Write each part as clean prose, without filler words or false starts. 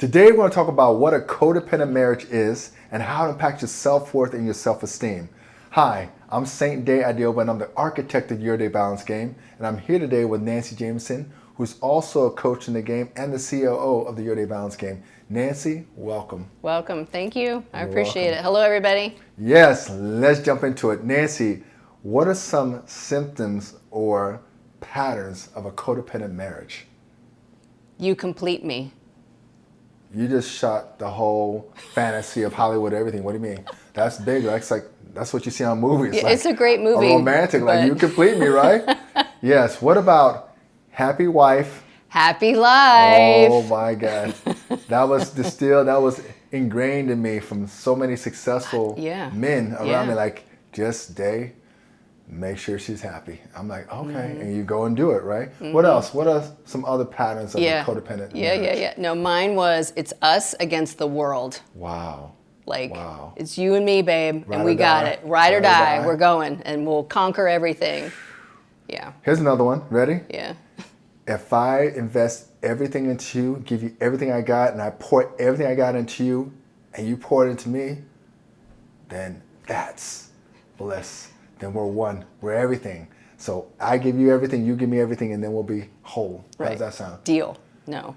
Today we're going to talk about what a codependent marriage is and how it impacts your self-worth and your self-esteem. Hi, I'm Saint Day Adioba and I'm the architect of Your Day Balance Game, and I'm here today with Nancy Jameson, who's also a coach in the game and the COO of the Your Day Balance Game. Nancy, welcome. Welcome. Thank you. I You're appreciate welcome. it. Hello, everybody. Yes, let's jump into it. Nancy, what are some symptoms or patterns of a codependent marriage? You complete me. You just shot the whole fantasy of Hollywood, everything. What do you mean? That's big. That's what you see on movies. Yeah, it's a great movie. A romantic, like you complete me, right? Yes. What about happy wife? Happy life. Oh my God. That was distilled, that was ingrained in me from so many successful men around me. Like, just Day, make sure she's happy. I'm like, okay. And you go and do it, right? What else? What are some other patterns of a codependent marriage? Yeah. No, mine was it's us against the world. Wow. It's you and me, babe, Ride and we or got die. it. Ride or die. We're going, and we'll conquer everything. Yeah. Here's another one. Ready? Yeah. If I invest everything into you, give you everything I got, and I pour everything I got into you, and you pour it into me, then that's bliss. Then we're one. We're everything. So I give you everything, you give me everything, and then we'll be whole. How does that sound? Deal. No.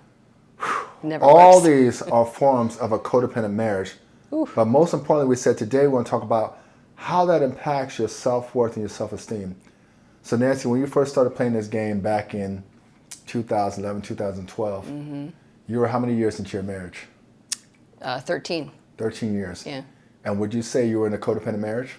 Never All works. these are forms of a codependent marriage. Oof. But most importantly, we said today we're going to talk about how that impacts your self-worth and your self-esteem. So Nancy, when you first started playing this game back in 2011, 2012, you were how many years into your marriage? 13. 13 years. Yeah. And would you say you were in a codependent marriage?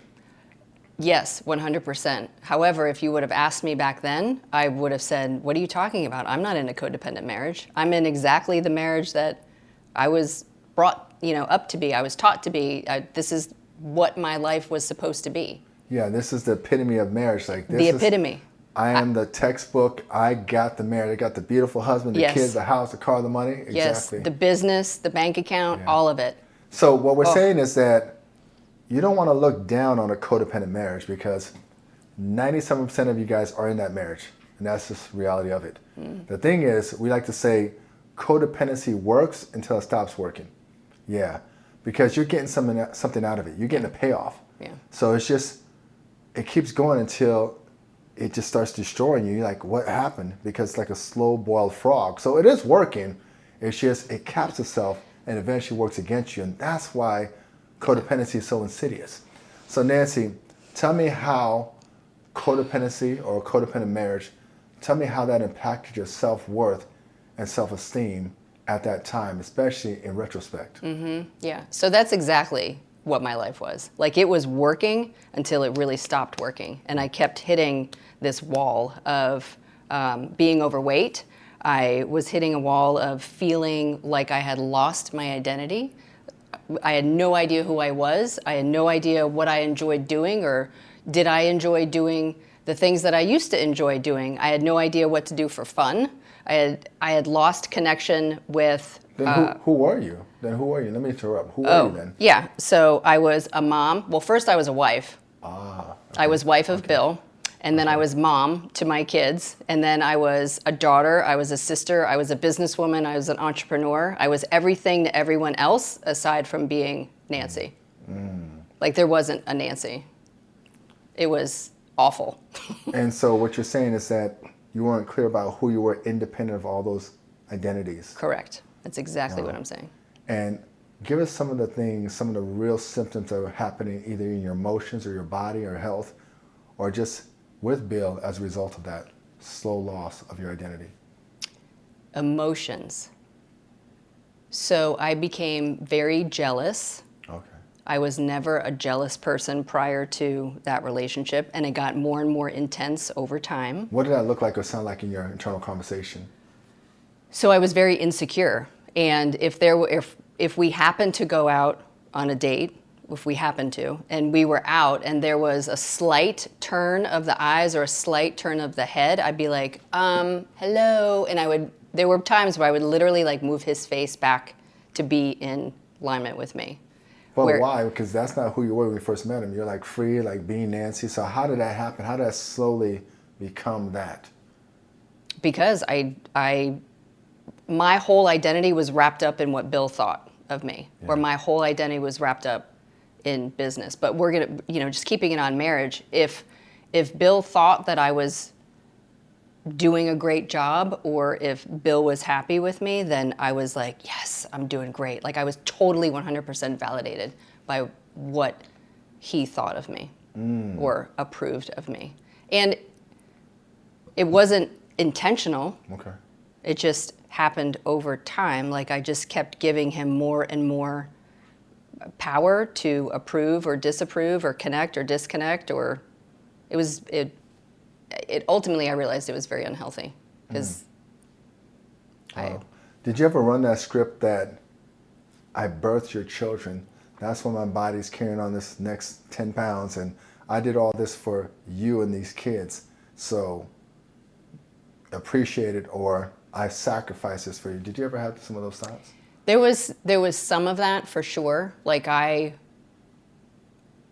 Yes, 100%. However, if you would have asked me back then, I would have said, what are you talking about? I'm not in a codependent marriage. I'm in exactly the marriage that I was brought, up to be. I was taught to be. This is what my life was supposed to be. Yeah, this is the epitome of marriage. Like this The epitome. I am the textbook. I got the marriage. I got the beautiful husband, the kids, the house, the car, the money. Exactly. Yes, the business, the bank account, all of it. So what we're saying is that you don't want to look down on a codependent marriage because 97% of you guys are in that marriage, and that's just the reality of it. The thing is, we like to say codependency works until it stops working. Yeah, because you're getting something out of it. You're getting a payoff. Yeah. So it keeps going until it just starts destroying you. You're like, what happened? Because it's like a slow-boiled frog. So it is working. It's just, it caps itself and eventually works against you. And that's why codependency is so insidious. So Nancy, tell me how codependency or codependent marriage, tell me how that impacted your self-worth and self-esteem at that time, especially in retrospect. Yeah, so that's exactly what my life was. Like, it was working until it really stopped working. And I kept hitting this wall of being overweight. I was hitting a wall of feeling like I had lost my identity. I had no idea who I was. I had no idea what I enjoyed doing, or did I enjoy doing the things that I used to enjoy doing. I had no idea what to do for fun. I had lost connection with... Then who were you? Let me interrupt. Who were you then? Yeah, so I was a mom. Well, first I was a wife. Okay. I was wife of Bill, and then I was mom to my kids, and then I was a daughter, I was a sister, I was a businesswoman, I was an entrepreneur. I was everything to everyone else aside from being Nancy. Like, there wasn't a Nancy. It was awful. And so what you're saying is that you weren't clear about who you were independent of all those identities. Correct. That's exactly what I'm saying. And give us some of the things, some of the real symptoms that were happening either in your emotions or your body or health, or just with Bill as a result of that slow loss of your identity. Emotions. So I became very jealous. Okay. I was never a jealous person prior to that relationship, and it got more and more intense over time. What did that look like or sound like in your internal conversation? So I was very insecure, and if we happened to go out on a date, if we happened to, and we were out, and there was a slight turn of the eyes or a slight turn of the head, I'd be like, hello, and there were times where I would literally like move his face back to be in alignment with me. But why? Because that's not who you were when you first met him. You're like free, like being Nancy. So how did that happen? How did that slowly become that? Because I my whole identity was wrapped up in what Bill thought of me, or my whole identity was wrapped up in business. But we're going to, just keeping it on marriage, if Bill thought that I was doing a great job, or if Bill was happy with me, then I was like, yes, I'm doing great. Like I was totally 100% validated by what he thought of me or approved of me. And it wasn't intentional. Okay. It just happened over time. Like I just kept giving him more and more power to approve or disapprove or connect or disconnect, or it ultimately I realized it was very unhealthy because Did you ever run that script that I birthed your children? That's why my body's carrying on this next 10 pounds, and I did all this for you and these kids. So appreciate it, or I sacrificed this for you. Did you ever have some of those thoughts? There was some of that for sure. Like I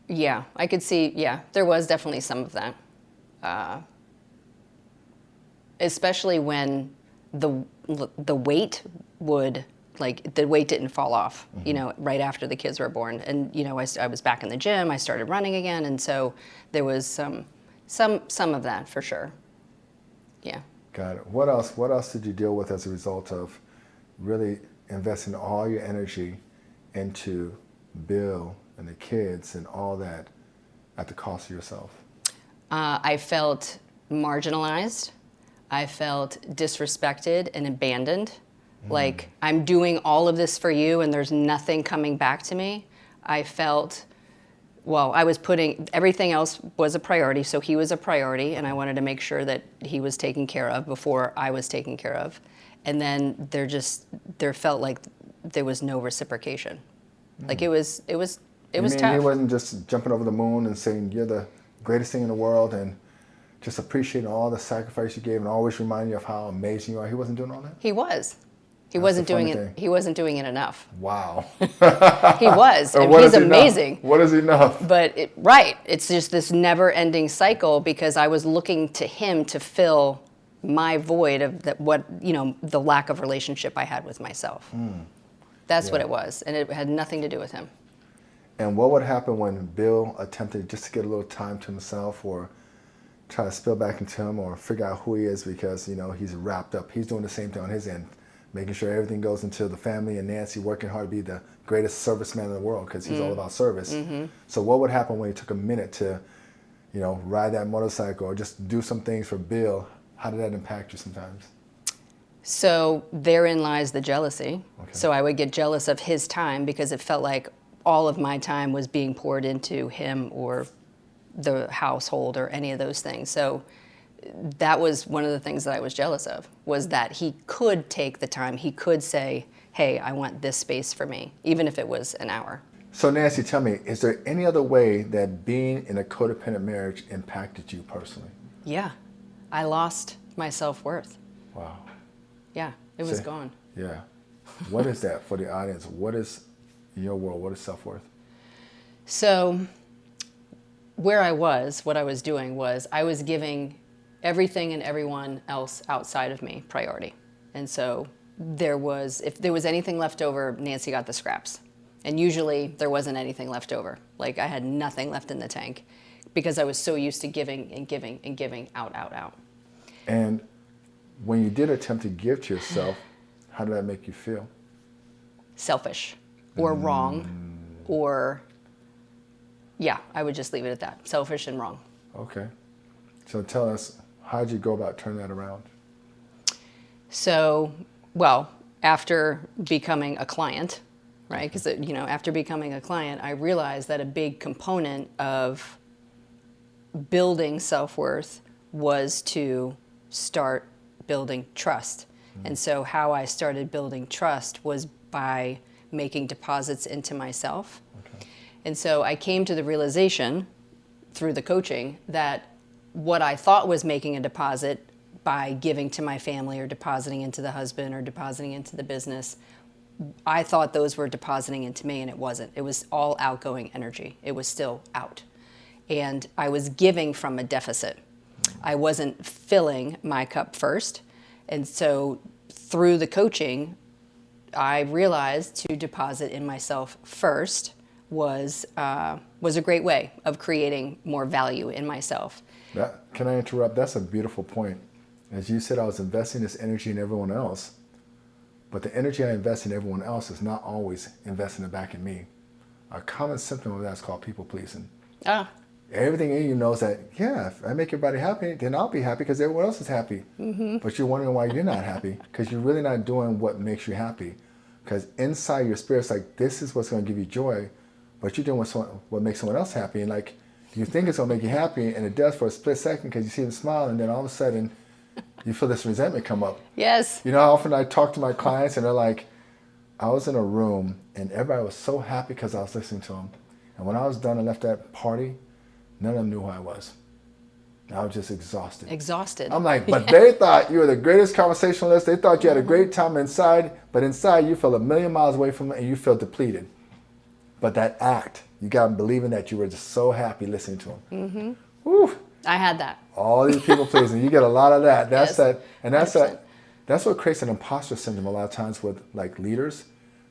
could see, there was definitely some of that. Especially when the weight the weight didn't fall off, right after the kids were born. And, I was back in the gym, I started running again. And so there was some of that for sure. Yeah. Got it. What else did you deal with as a result of really investing all your energy into Bill and the kids and all that at the cost of yourself? I felt marginalized. I felt disrespected and abandoned. Like, I'm doing all of this for you and there's nothing coming back to me. I felt, I was putting, everything else was a priority, so he was a priority, and I wanted to make sure that he was taken care of before I was taken care of. And then there felt like there was no reciprocation. Like it was tough. He wasn't just jumping over the moon and saying, you're the greatest thing in the world, and just appreciating all the sacrifice you gave and always reminding you of how amazing you are. He wasn't doing all that? He was. He wasn't doing it. He wasn't doing it enough. Wow. He was. And he's amazing. What is enough? But it's just this never-ending cycle because I was looking to him to fill my void of the lack of relationship I had with myself. That's what it was, and it had nothing to do with him. And what would happen when Bill attempted just to get a little time to himself, or try to spill back into him, or figure out who he is because he's wrapped up? He's doing the same thing on his end, making sure everything goes into the family, and Nancy working hard to be the greatest serviceman in the world because he's all about service. So what would happen when he took a minute to, ride that motorcycle or just do some things for Bill? How did that impact you sometimes? So therein lies the jealousy. Okay. So I would get jealous of his time because it felt like all of my time was being poured into him or the household or any of those things. So that was one of the things that I was jealous of, was that he could take the time. He could say, hey, I want this space for me, even if it was an hour. So Nancy, tell me, is there any other way that being in a codependent marriage impacted you personally? Yeah. I lost my self-worth. Wow. Yeah, it was gone. Yeah. What is that for the audience? What is your world? What is self-worth? So what I was doing was I was giving everything and everyone else outside of me priority. And so if there was anything left over, Nancy got the scraps. And usually there wasn't anything left over. Like I had nothing left in the tank because I was so used to giving and giving and giving out. And when you did attempt to give to yourself, how did that make you feel? Selfish or wrong, or I would just leave it at that. Selfish and wrong. Okay. So tell us, how did you go about turning that around? So, after becoming a client, right? Because, after becoming a client, I realized that a big component of building self-worth was to start building trust. And so how I started building trust was by making deposits into myself. Okay. And so I came to the realization through the coaching that what I thought was making a deposit by giving to my family or depositing into the husband or depositing into the business, I thought those were depositing into me, and it wasn't. It was all outgoing energy. It was still out. And I was giving from a deficit. I wasn't filling my cup first. And so through the coaching, I realized to deposit in myself first was a great way of creating more value in myself. Can I interrupt? That's a beautiful point. As you said, I was investing this energy in everyone else, but the energy I invest in everyone else is not always investing it back in me. A common symptom of that is called people pleasing. Ah, Everything in you knows that, yeah, if I make everybody happy, then I'll be happy because everyone else is happy. But you're wondering why you're not happy because you're really not doing what makes you happy. Because inside your spirit's like, this is what's going to give you joy, but you're doing what makes someone else happy. And like, you think it's going to make you happy, and it does for a split second because you see them smile, and then all of a sudden, you feel this resentment come up. yes. You know how often I talk to my clients, and they're like, I was in a room, and everybody was so happy because I was listening to them. And when I was done and left that party, none of them knew who I was. I was just exhausted. Exhausted. I'm like, but they thought you were the greatest conversationalist. They thought you had a great time inside, but inside you feel a million miles away from it and you feel depleted. But that act, you got them believing that you were just so happy listening to them. Mm-hmm. Whew. I had that. All these people pleasing, you get a lot of that. That's Yes, that, and that's 100%. that. That's what creates an imposter syndrome a lot of times with like leaders.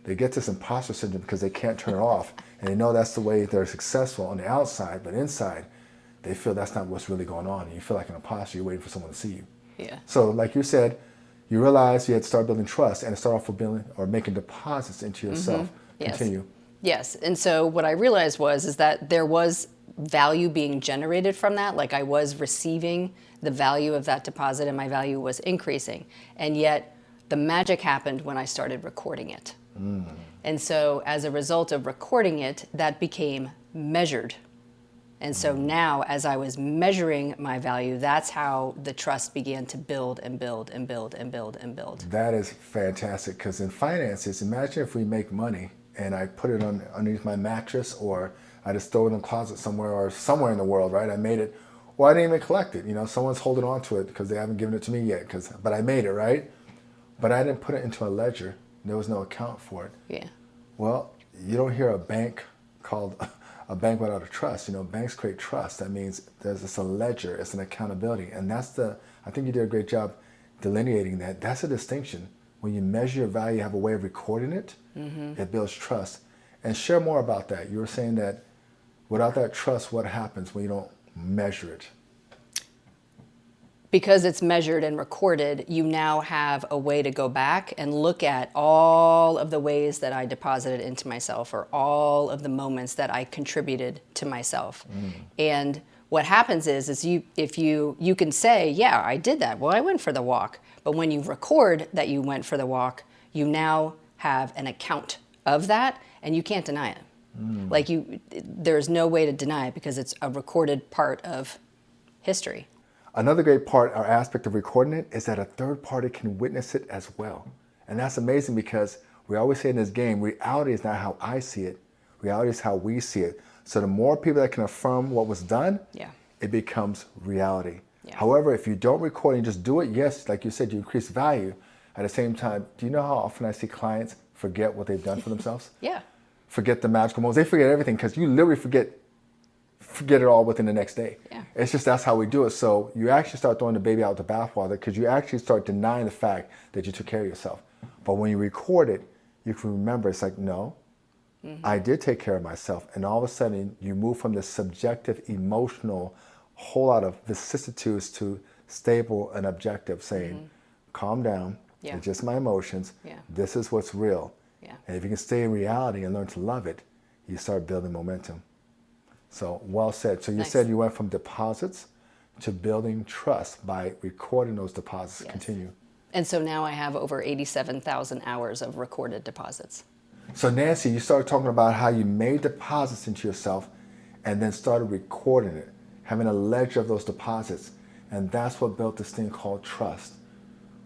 They get this imposter syndrome because they can't turn it off, and they know that's the way they're successful on the outside, but inside, they feel that's not what's really going on. And you feel like an imposter. You're waiting for someone to see you. Yeah. So, like you said, you realized you had to start building trust and start off with building or making deposits into yourself. Yes. Continue. Yes. And so what I realized is that there was value being generated from that. Like I was receiving the value of that deposit and my value was increasing. And yet the magic happened when I started recording it. And so as a result of recording it, that became measured. And so now as I was measuring my value, that's how the trust began to build and build and build and build and build. That is fantastic because in finances, imagine if we make money and I put it underneath my mattress or I just throw it in the closet somewhere or somewhere in the world, right? I made it, or I didn't even collect it. You know, someone's holding on to it because they haven't given it to me yet. But I made it, right? But I didn't put it into a ledger. There was no account for it. Yeah. Well, you don't hear a bank called a bank without a trust. You know, banks create trust. That means it's a ledger, it's an accountability. And I think you did a great job delineating that. That's a distinction. When you measure your value, you have a way of recording it, it builds trust. And share more about that. You were saying that without that trust, what happens when you don't measure it? Because it's measured and recorded, you now have a way to go back and look at all of the ways that I deposited into myself or all of the moments that I contributed to myself. And what happens is you can say, yeah, I did that. Well, I went for the walk. But when you record that you went for the walk, you now have an account of that and you can't deny it. Like there's no way to deny it because it's a recorded part of history. Another great part or aspect of recording it is that a third party can witness it as well. And that's amazing because we always say in this game, reality is not how I see it. Reality is how we see it. So the more people that can affirm what was done, it becomes reality. Yeah. However, if you don't record and just do it, yes, like you said, you increase value. At the same time, do you know how often I see clients forget what they've done for themselves? Yeah. Forget the magical moments. They forget everything because you literally forget it all within the next day. Yeah. It's just that's how we do it. So you actually start throwing the baby out with the bathwater because you actually start denying the fact that you took care of yourself. But when you record it, you can remember it's like, no, I did take care of myself. And all of a sudden you move from the subjective, emotional, whole lot of vicissitudes to stable and objective, saying, calm down, it's just my emotions. This is what's real. And if you can stay in reality and learn to love it, you start building momentum. So well said. So you said you went from deposits to building trust by recording those deposits. Yes. Continue. And so now I have over 87,000 hours of recorded deposits. So Nancy, you started talking about how you made deposits into yourself and then started recording it, having a ledger of those deposits. And that's what built this thing called trust,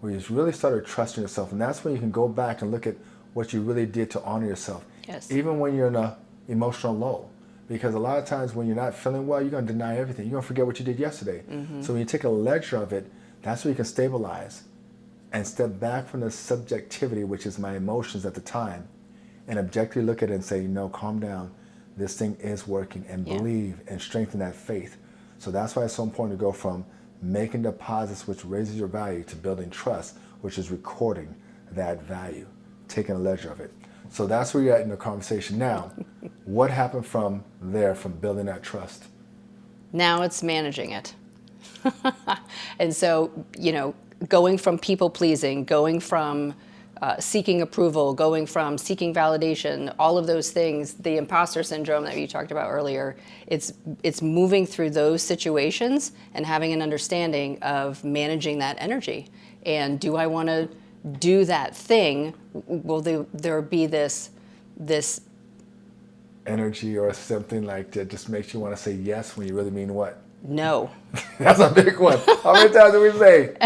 where you really started trusting yourself. And that's when you can go back and look at what you really did to honor yourself. Yes. Even when you're in an emotional low. Because a lot of times when you're not feeling well, you're going to deny everything. You're going to forget what you did yesterday. So when you take a ledger of it, that's where you can stabilize and step back from the subjectivity, which is my emotions at the time, and objectively look at it and say, no, calm down. This thing is working, and believe and strengthen that faith. So that's why it's so important to go from making deposits, which raises your value, to building trust, which is recording that value, taking a ledger of it. So that's where you're at in the conversation. Now, what happened from there, from building that trust? Now it's managing it. And so, going from people pleasing, going from seeking approval, going from seeking validation, all of those things, the imposter syndrome that you talked about earlier, it's moving through those situations and having an understanding of managing that energy. And do I want to do that thing? Will there be this energy or something like that just makes you want to say yes when you really mean what? No. That's a big one. How many times do we say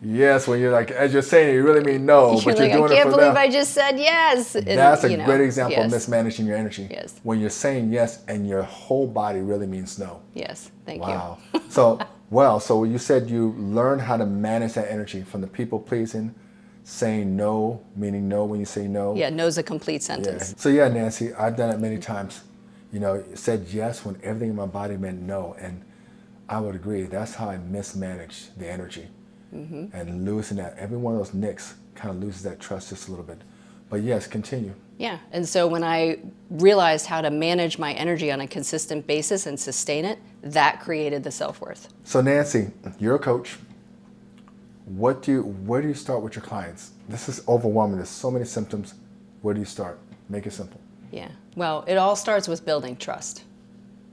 yes when you're like, as you're saying it, you really mean no, You're but like, you're doing I can't it for believe them? I just said yes. And, That's a great example yes. of mismanaging your energy. Yes. When you're saying yes and your whole body really means no. Yes, thank Wow. you. So you said you learned how to manage that energy from the people pleasing, saying no, meaning no when you say no. Yeah, no's a complete Yeah. sentence. So yeah, Nancy, I've done it many times. Said yes when everything in my body meant no. And I would agree, that's how I mismanaged the energy. And losing that, every one of those nicks kind of loses that trust just a little bit. But yes, continue. Yeah, and so when I realized how to manage my energy on a consistent basis and sustain it, that created the self-worth. So Nancy, you're a coach. Where do you start with your clients? This is overwhelming. There's so many symptoms. Where do you start? Make it simple. Yeah, well, it all starts with building trust.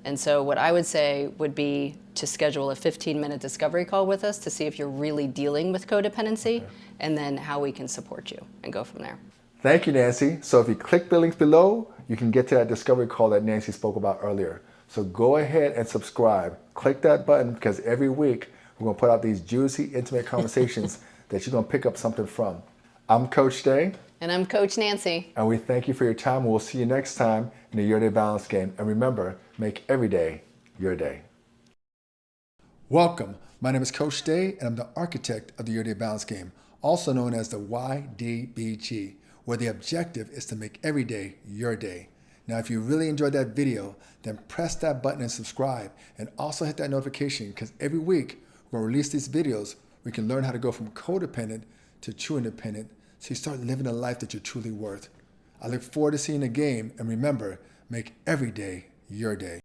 And so what I would say would be to schedule a 15-minute discovery call with us to see if you're really dealing with codependency, and then how we can support you and go from there. Thank you, Nancy. So if you click the links below, you can get to that discovery call that Nancy spoke about earlier. So go ahead and subscribe. Click that button, because every week we're going to put out these juicy, intimate conversations that you're going to pick up something from. I'm Coach Day. And I'm Coach Nancy. And we thank you for your time. We'll see you next time in the Your Day Balance Game. And remember, make every day your day. Welcome. My name is Coach Day, and I'm the architect of the Your Day Balance Game, also known as the YDBG, where the objective is to make every day your day. Now, if you really enjoyed that video, then press that button and subscribe, and also hit that notification, because every week we're going to release these videos where you can learn how to go from codependent to true independent, so you start living the life that you're truly worth. I look forward to seeing the game, and remember, make every day your day.